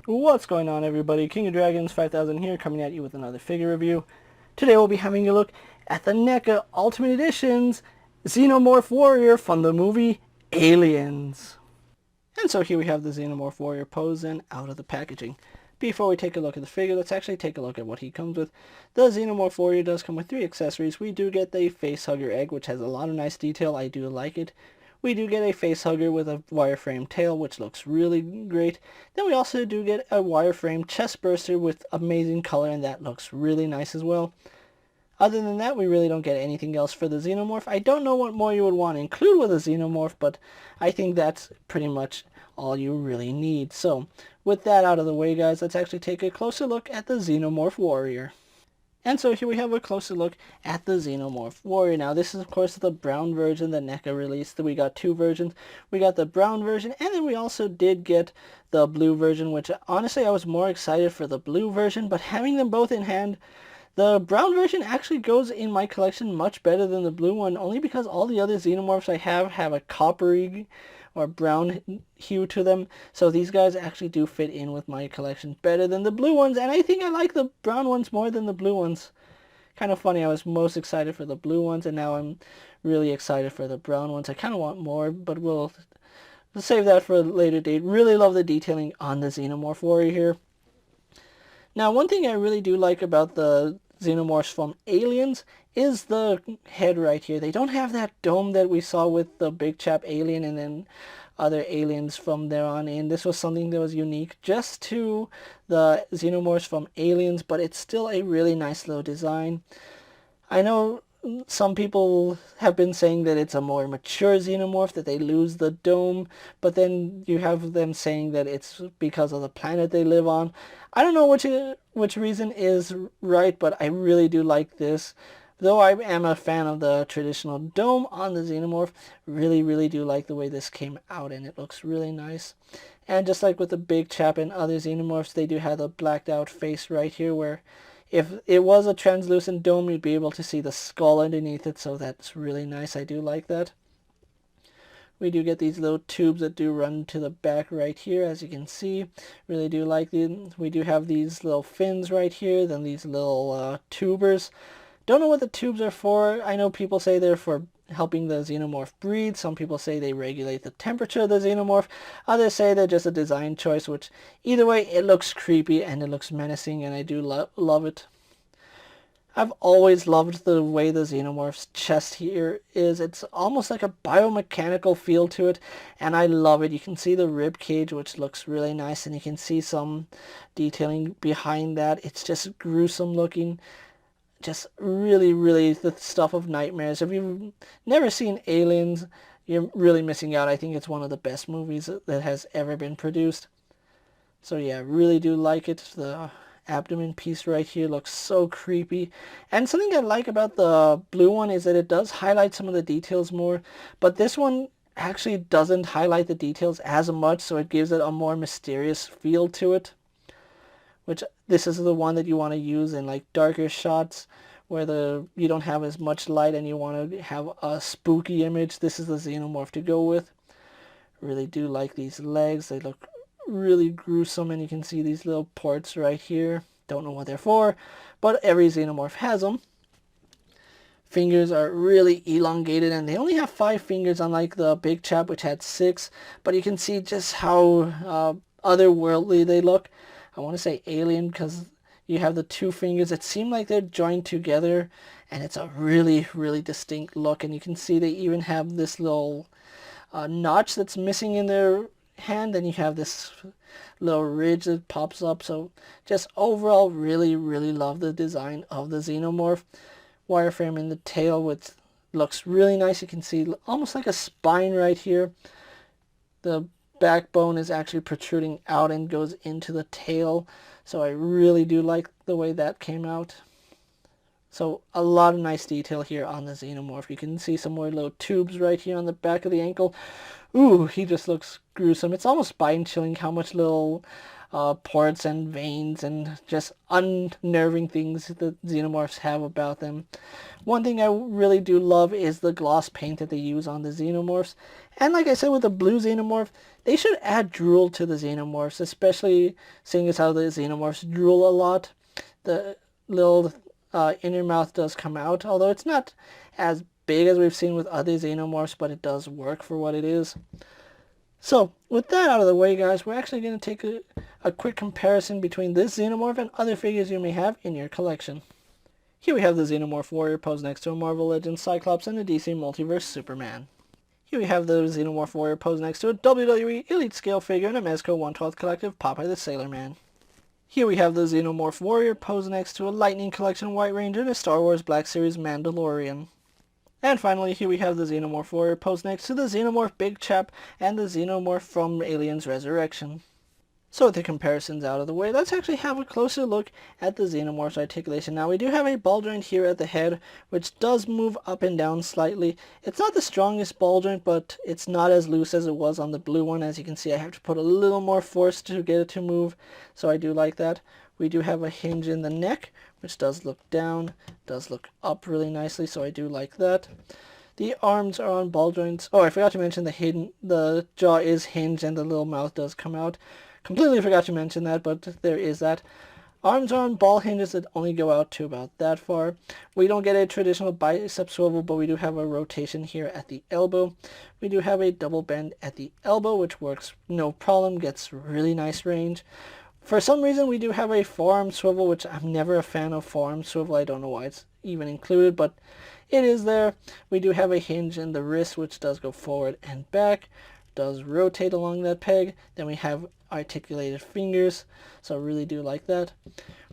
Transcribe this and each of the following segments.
What's going on, everybody? King of Dragons 5000 here, coming at you with another figure review. Today we'll be having a look at the NECA Ultimate Edition's Xenomorph Warrior from the movie Aliens. And so here we have the Xenomorph Warrior pose and out of the packaging. Before we take a look at the figure, let's actually take a look at what he comes with. The Xenomorph Warrior does come with 3 accessories. We do get the facehugger egg, which has a lot of nice detail. I do like it. We do get a facehugger with a wireframe tail, which looks really great. Then we also do get a wireframe chest burster with amazing color, and that looks really nice as well. Other than that, we really don't get anything else for the Xenomorph. I don't know what more you would want to include with a Xenomorph, but I think that's pretty much all you really need. So, with that out of the way, guys, let's actually take a closer look at the Xenomorph Warrior. And so here we have a closer look at the Xenomorph Warrior. Now this is of course the brown version that NECA released. We got 2 versions. We got the brown version, and then we also did get the blue version, which honestly I was more excited for the blue version, but having them both in hand, the brown version actually goes in my collection much better than the blue one, only because all the other Xenomorphs I have a coppery or brown hue to them. So these guys actually do fit in with my collection better than the blue ones, and I think I like the brown ones more than the blue ones. Kind of funny, I was most excited for the blue ones, and now I'm really excited for the brown ones. I kind of want more, but we'll save that for a later date. Really love the detailing on the Xenomorph Warrior here. Now, one thing I really do like about the Xenomorphs from Aliens is the head right here. They don't have that dome that we saw with the big chap alien and then other aliens from there on in. This was something that was unique just to the Xenomorphs from Aliens, but it's still a really nice little design. I know some people have been saying that it's a more mature Xenomorph, that they lose the dome, but then you have them saying that it's because of the planet they live on. I don't know which reason is right, but I really do like this. Though I am a fan of the traditional dome on the Xenomorph, really do like the way this came out, and it looks really nice. And just like with the big chap and other Xenomorphs, they do have the blacked out face right here, where if it was a translucent dome, you'd be able to see the skull underneath it, so that's really nice. I do like that. We do get these little tubes that do run to the back right here, as you can see. Really do like them. We do have these little fins right here, then these little tubers. Don't know what the tubes are for. I know people say they're for helping the Xenomorph breathe. Some people say they regulate the temperature of the Xenomorph. Others say they're just a design choice, which either way, it looks creepy and it looks menacing, and I do love it. I've always loved the way the Xenomorph's chest here is. It's almost like a biomechanical feel to it, and I love it. You can see the rib cage, which looks really nice, and you can see some detailing behind that. It's just gruesome looking. Just really the stuff of nightmares. If you've never seen Aliens, you're really missing out. I think it's one of the best movies that has ever been produced. So yeah, really do like it. The abdomen piece right here looks so creepy. And something I like about the blue one is that it does highlight some of the details more, but this one actually doesn't highlight the details as much, so it gives it a more mysterious feel to it. Which this is the one that you want to use in like darker shots where you don't have as much light and you want to have a spooky image. This is the Xenomorph to go with. Really do like these legs. They look really gruesome, and you can see these little ports right here. Don't know what they're for, but every Xenomorph has them. Fingers are really elongated, and they only have 5 fingers, unlike the big chap which had 6, but you can see just how otherworldly they look. I want to say alien because you have the 2 fingers that seem like they're joined together, and it's a really distinct look. And you can see they even have this little notch that's missing in their hand, and you have this little ridge that pops up. So just overall really love the design of the Xenomorph. Wireframe in the tail, which looks really nice. You can see almost like a spine right here. The backbone is actually protruding out and goes into the tail, so I really do like the way that came out. So a lot of nice detail here on the Xenomorph. You can see some more little tubes right here on the back of the ankle. Ooh, he just looks gruesome. It's almost spine-chilling how much little ports and veins and just unnerving things that Xenomorphs have about them. One thing I really do love is the gloss paint that they use on the Xenomorphs. And like I said with the blue Xenomorph, they should add drool to the Xenomorphs, especially seeing as how the Xenomorphs drool a lot. The little inner mouth does come out, although it's not as big as we've seen with other Xenomorphs, but it does work for what it is. So, with that out of the way, guys, we're actually going to take a quick comparison between this Xenomorph and other figures you may have in your collection. Here we have the Xenomorph Warrior posed next to a Marvel Legends Cyclops and a DC Multiverse Superman. Here we have the Xenomorph Warrior posed next to a WWE Elite Scale figure and a Mezco 1/12 Collective Popeye the Sailor Man. Here we have the Xenomorph Warrior posed next to a Lightning Collection White Ranger and a Star Wars Black Series Mandalorian. And finally, here we have the Xenomorph Warrior posed next to the Xenomorph Big Chap and the Xenomorph from Aliens Resurrection. So with the comparisons out of the way, let's actually have a closer look at the Xenomorph's articulation. Now we do have a ball joint here at the head, which does move up and down slightly. It's not the strongest ball joint, but it's not as loose as it was on the blue one. As you can see, I have to put a little more force to get it to move, so I do like that. We do have a hinge in the neck, which does look down, does look up really nicely, so I do like that. The arms are on ball joints. Oh, I forgot to mention the jaw is hinged and the little mouth does come out. Completely forgot to mention that, but there is that. Arms are on ball hinges that only go out to about that far. We don't get a traditional bicep swivel, but we do have a rotation here at the elbow. We do have a double bend at the elbow, which works no problem, gets really nice range. For some reason, we do have a forearm swivel, which I'm never a fan of forearm swivel. I don't know why it's even included, but it is there. We do have a hinge in the wrist, which does go forward and back, does rotate along that peg. Then we have articulated fingers, so I really do like that.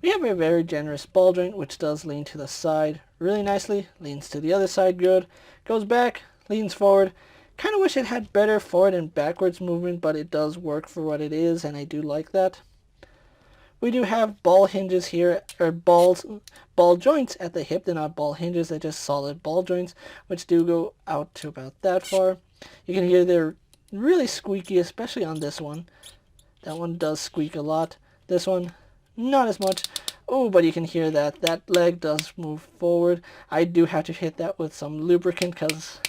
We have a very generous ball joint, which does lean to the side really nicely, leans to the other side good, goes back, leans forward. Kind of wish it had better forward and backwards movement, but it does work for what it is, and I do like that. We do have ball hinges here, or ball joints at the hip. They're not ball hinges, they're just solid ball joints, which do go out to about that far. You can hear they're really squeaky, especially on this one. That one does squeak a lot. This one, not as much. Oh, but you can hear that. That leg does move forward. I do have to hit that with some lubricant because,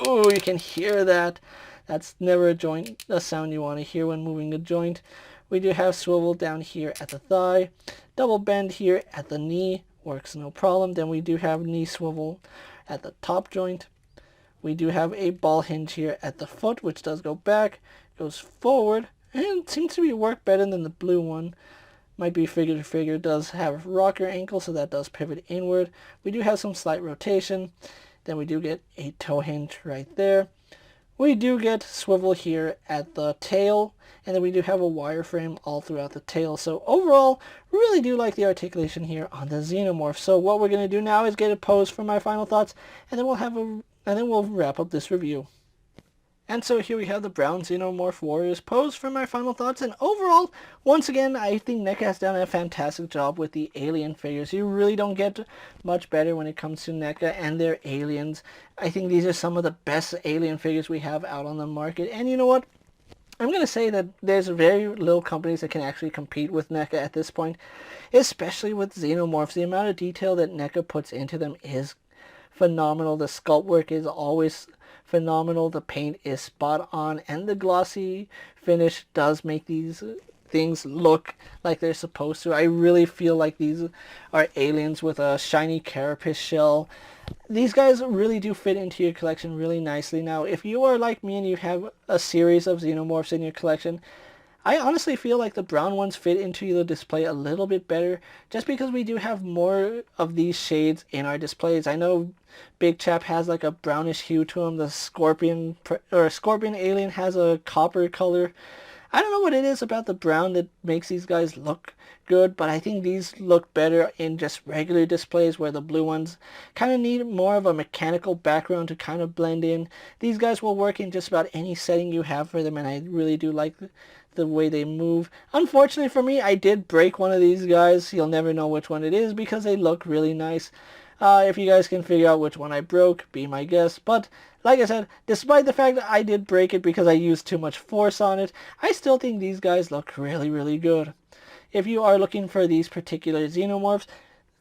oh, you can hear that. That's never a sound you want to hear when moving a joint. We do have swivel down here at the thigh. Double bend here at the knee. Works no problem. Then we do have knee swivel at the top joint. We do have a ball hinge here at the foot, which does go back, goes forward, and seems to be work better than the blue one. Might be figure to figure. Does have rocker ankle, so that does pivot inward. We do have some slight rotation. Then we do get a toe hinge right there. We do get swivel here at the tail, and then we do have a wireframe all throughout the tail. So overall, really do like the articulation here on the Xenomorph. So what we're going to do now is get a pose for my final thoughts, and then we'll wrap up this review. And so here we have the brown Xenomorph Warriors pose for my final thoughts. And overall, once again, I think NECA has done a fantastic job with the alien figures. You really don't get much better when it comes to NECA and their aliens. I think these are some of the best alien figures we have out on the market. And you know what? I'm going to say that there's very little companies that can actually compete with NECA at this point, especially with Xenomorphs. The amount of detail that NECA puts into them is phenomenal. The sculpt work is always phenomenal. The paint is spot on, and the glossy finish does make these things look like they're supposed to. I really feel like these are aliens with a shiny carapace shell. These guys really do fit into your collection really nicely. Now, if you are like me and you have a series of Xenomorphs in your collection, I honestly feel like the brown ones fit into the display a little bit better, just because we do have more of these shades in our displays. I know Big Chap has like a brownish hue to him. The Scorpion alien has a copper color. I don't know what it is about the brown that makes these guys look good, but I think these look better in just regular displays, where the blue ones kind of need more of a mechanical background to kind of blend in. These guys will work in just about any setting you have for them, and I really do like the way they move. Unfortunately for me, I did break one of these guys. You'll never know which one it is because they look really nice. If you guys can figure out which one I broke, be my guest. But like I said, despite the fact that I did break it because I used too much force on it, I still think these guys look really, really good. If you are looking for these particular Xenomorphs,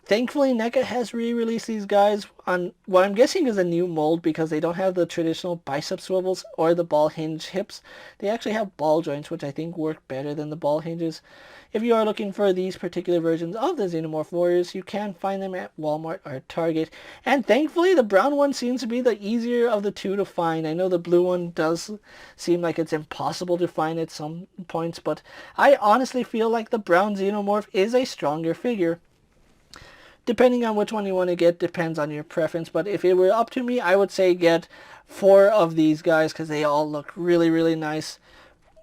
thankfully NECA has re-released these guys on what I'm guessing is a new mold because they don't have the traditional bicep swivels or the ball hinge hips. They actually have ball joints, which I think work better than the ball hinges. If you are looking for these particular versions of the Xenomorph Warriors, you can find them at Walmart or Target. And thankfully, the brown one seems to be the easier of the two to find. I know the blue one does seem like it's impossible to find at some points, but I honestly feel like the brown Xenomorph is a stronger figure. Depending on which one you want to get depends on your preference, but if it were up to me, I would say get 4 of these guys because they all look really, really nice.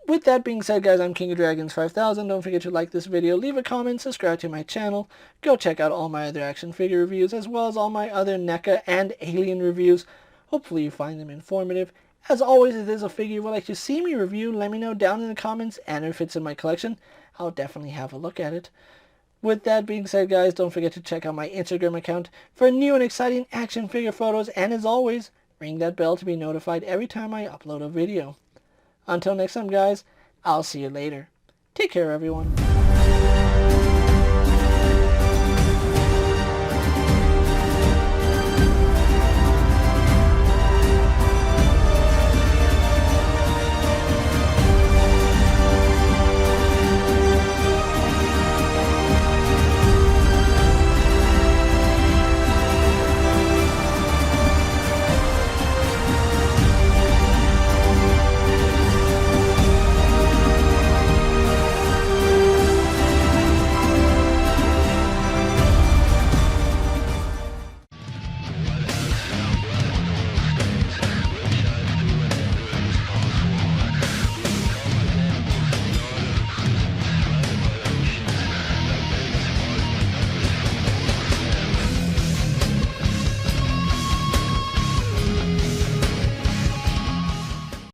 With that being said, guys, I'm King of Dragons 5000. Don't forget to like this video, leave a comment, subscribe to my channel. Go check out all my other action figure reviews, as well as all my other NECA and Alien reviews. Hopefully you find them informative. As always, if there's a figure you would like to see me review, let me know down in the comments, and if it's in my collection, I'll definitely have a look at it. With that being said, guys, don't forget to check out my Instagram account for new and exciting action figure photos, and as always, ring that bell to be notified every time I upload a video. Until next time, guys, I'll see you later. Take care, everyone.